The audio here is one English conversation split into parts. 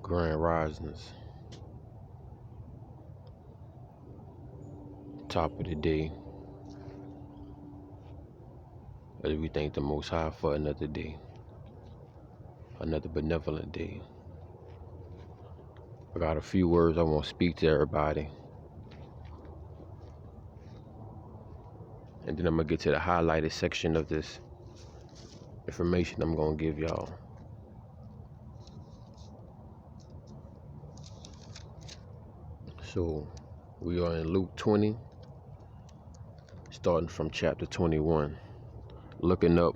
Grand Risings, top of the day, as we thank the Most High for another day, another benevolent day. I got a few words I want to speak to everybody, and then I'm going to get to the highlighted section of this information I'm going to give y'all. So, we are in Luke 20, starting from chapter 21. Looking up,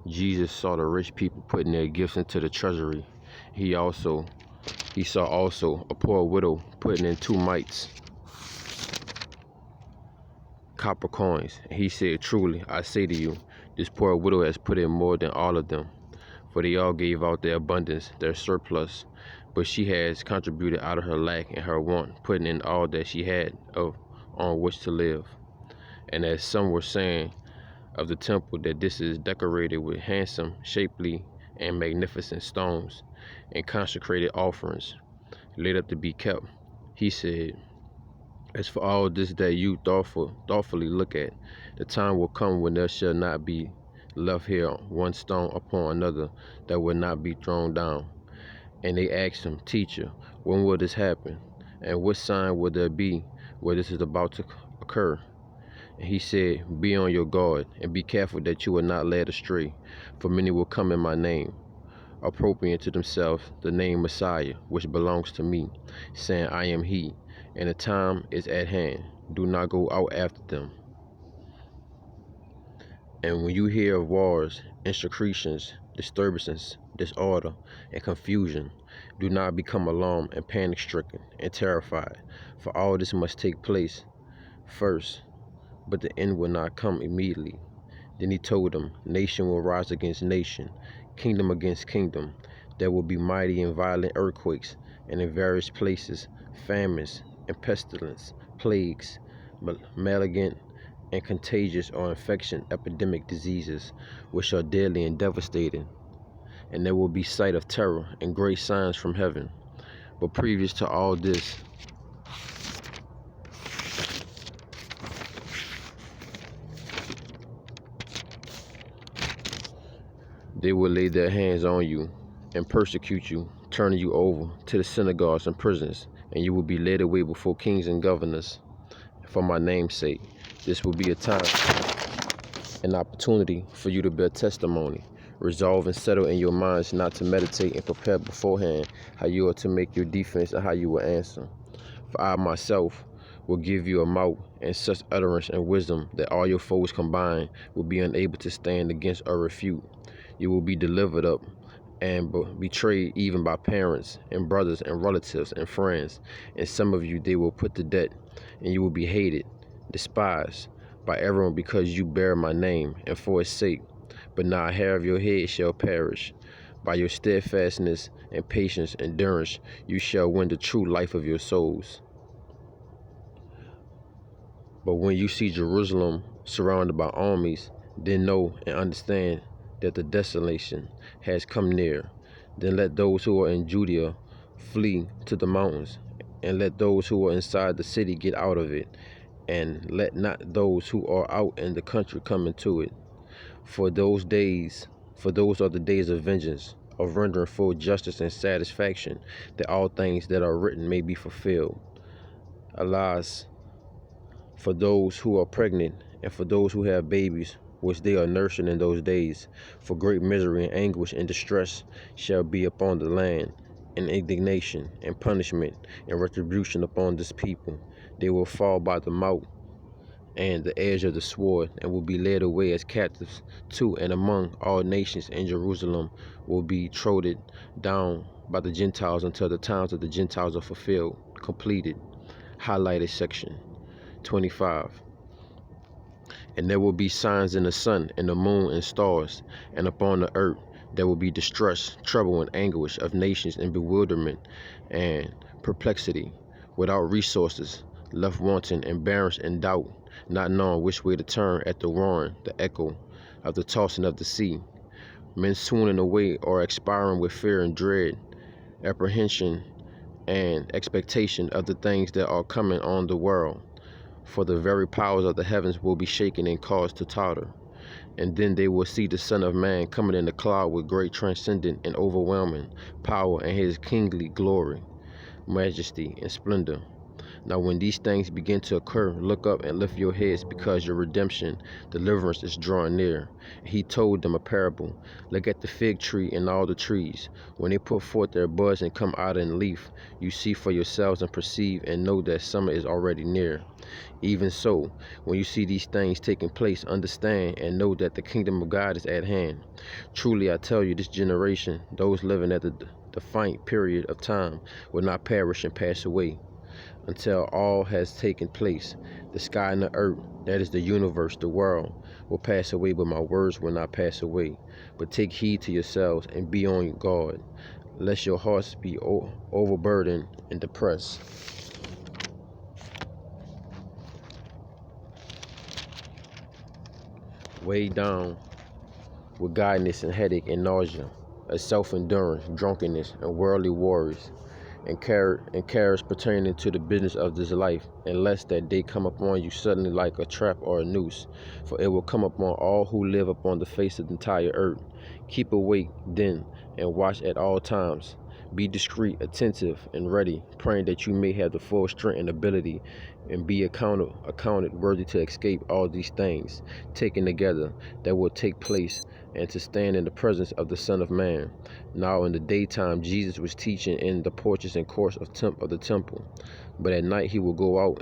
Jesus saw the rich people putting their gifts into the treasury. He saw also a poor widow putting in 2 mites, copper coins. And he said, "Truly, I say to you, this poor widow has put in more than all of them, for they all gave out their abundance, their surplus. But she has contributed out of her lack and her want, putting in all that she had on which to live." And as some were saying of the temple, that this is decorated with handsome, shapely, and magnificent stones, and consecrated offerings, laid up to be kept, he said, "As for all this that you thoughtfully look at, the time will come when there shall not be left here one stone upon another that will not be thrown down." And they asked him, "Teacher, when will this happen? And what sign will there be where this is about to occur?" And he said, "Be on your guard, and be careful that you are not led astray, for many will come in my name, appropriating to themselves the name Messiah, which belongs to me, saying, I am he, and the time is at hand. Do not go out after them. And when you hear of wars, insurrections, disturbances, disorder, and confusion, do not become alarmed and panic-stricken and terrified, for all this must take place first, but the end will not come immediately." Then he told them, "Nation will rise against nation, kingdom against kingdom. There will be mighty and violent earthquakes, and in various places famines and pestilence, plagues, malignant and contagious or infection epidemic diseases, which are deadly and devastating. And there will be sight of terror and great signs from heaven. But previous to all this, they will lay their hands on you and persecute you, turning you over to the synagogues and prisons, and you will be led away before kings and governors for my name's sake. This will be a time, an opportunity for you to bear testimony. Resolve and settle in your minds not to meditate and prepare beforehand how you are to make your defense and how you will answer. For I myself will give you a mouth and such utterance and wisdom that all your foes combined will be unable to stand against or refute. You will be delivered up and betrayed even by parents and brothers and relatives and friends, and some of you they will put to death, and you will be hated, despised by everyone because you bear my name and for its sake. But not a hair of your head shall perish. By your steadfastness and patience, endurance, you shall win the true life of your souls. But when you see Jerusalem surrounded by armies, then know and understand that the desolation has come near. Then let those who are in Judea flee to the mountains, and let those who are inside the city get out of it, and let not those who are out in the country come into it. For those are the days of vengeance, of rendering full justice and satisfaction, that all things that are written may be fulfilled. Alas, for those who are pregnant, and for those who have babies, which they are nursing in those days, for great misery and anguish and distress shall be upon the land, and indignation and punishment and retribution upon this people. They will fall by the mouth and the edge of the sword, and will be led away as captives to and among all nations, and Jerusalem will be trodden down by the Gentiles until the times of the Gentiles are fulfilled, completed. Highlighted section 25. And there will be signs in the sun and the moon and stars, and upon the earth there will be distress, trouble, and anguish of nations, and bewilderment and perplexity, without resources, left wanting, embarrassed in doubt, not knowing which way to turn at the roaring, the echo of the tossing of the sea. Men swooning away or expiring with fear and dread, apprehension and expectation of the things that are coming on the world. For the very powers of the heavens will be shaken and caused to totter. And then they will see the Son of Man coming in the cloud with great transcendent and overwhelming power and his kingly glory, majesty, and splendor. Now when these things begin to occur, look up and lift your heads, because your redemption, deliverance, is drawing near. He told them a parable. Look at the fig tree and all the trees. When they put forth their buds and come out in leaf, you see for yourselves and perceive and know that summer is already near. Even so, when you see these things taking place, understand and know that the kingdom of God is at hand. Truly I tell you, this generation, those living at the definite period of time, will not perish and pass away until all has taken place. The sky and the earth, that is the universe, the world, will pass away, but my words will not pass away. But take heed to yourselves and be on guard, lest your hearts be overburdened and depressed, weighed down with guidance and headache and nausea, of self-endurance, drunkenness, and worldly worries, and cares pertaining to the business of this life, unless that day come upon you suddenly like a trap or a noose. For it will come upon all who live upon the face of the entire earth. Keep awake then, and watch at all times. Be discreet, attentive, and ready, praying that you may have the full strength and ability, and be accounted worthy to escape all these things, taken together, that will take place, and to stand in the presence of the Son of Man. Now in the daytime Jesus was teaching in the porches and courts of the temple, but at night he will go out